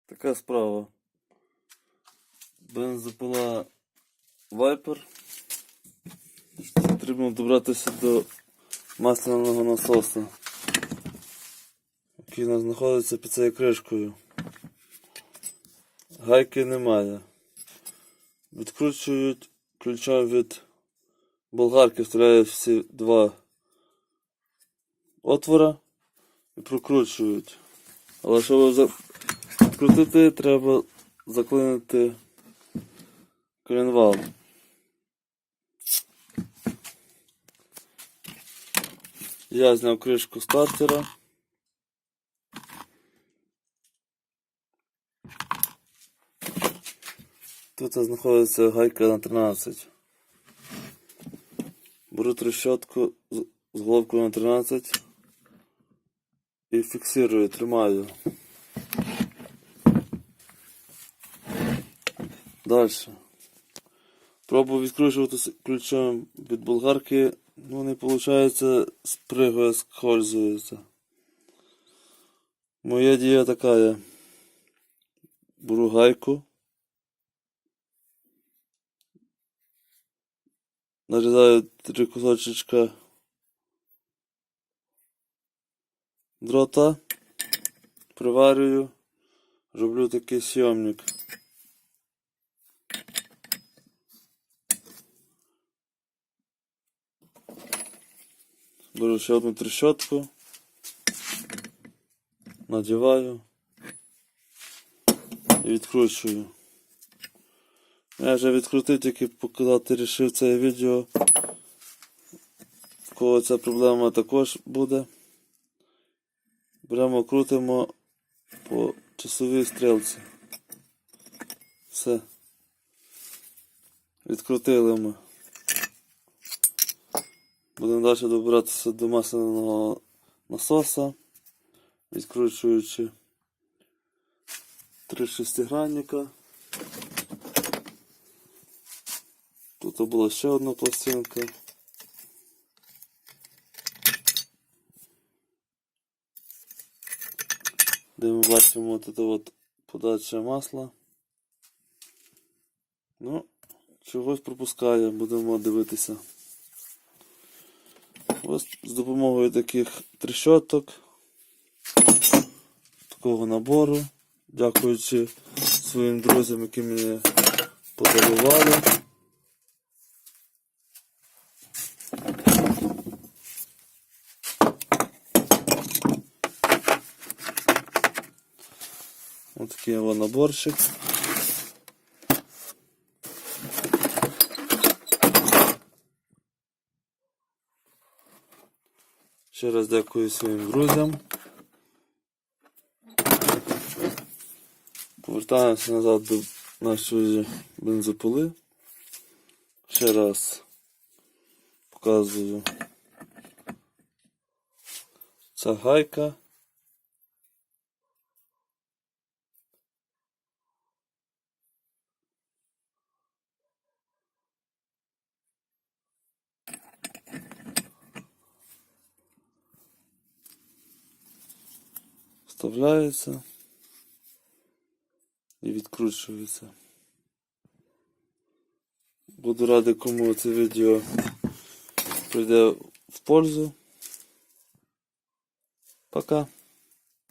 Така справа. Бензопила Viper. Потрібно добратися до масляного насоса, який у нас знаходиться під цією кришкою. Гайки немає. Відкручують ключом від болгарки, вставляють всі два отвора і прокручують. Але щоб відкрутити, треба заклинити коленвал. Я зняв кришку стартера. Тут знаходиться гайка на 13. Беру трещотку з головкою на 13 і фіксирую, тримаю. Далі. Пробую відкручувати ключом від болгарки, не виходить, спригує, скользується. Моя дія така. Беру гайку, нарізаю 3 кусочечка дрота, приварюю, роблю такий сйомник. Беру ще одну трещотку, надіваю і відкручую. Я вже відкрутив, тільки показати вирішив це відео. В кого ця проблема також буде. Беремо, крутимо по часовій стрілці. Все. Відкрутили ми. Будемо далі добиратися до масляного насоса, відкручуючи 3 шестигранника. Тут була ще одна пластинка. Де ми бачимо тут подача масла. Чогось пропускає, будемо дивитися. Ось з допомогою таких трещоток, такого набору, дякуючи своїм друзям, які мені подарували. Ось такий наборчик. Ще раз дякую своїм друзям. Повертаємося назад до нашої бензопили. Ще раз показую. Ця гайка. Вставляється і відкручується. Буду радий, кому це відео прийде в пользу. Пока.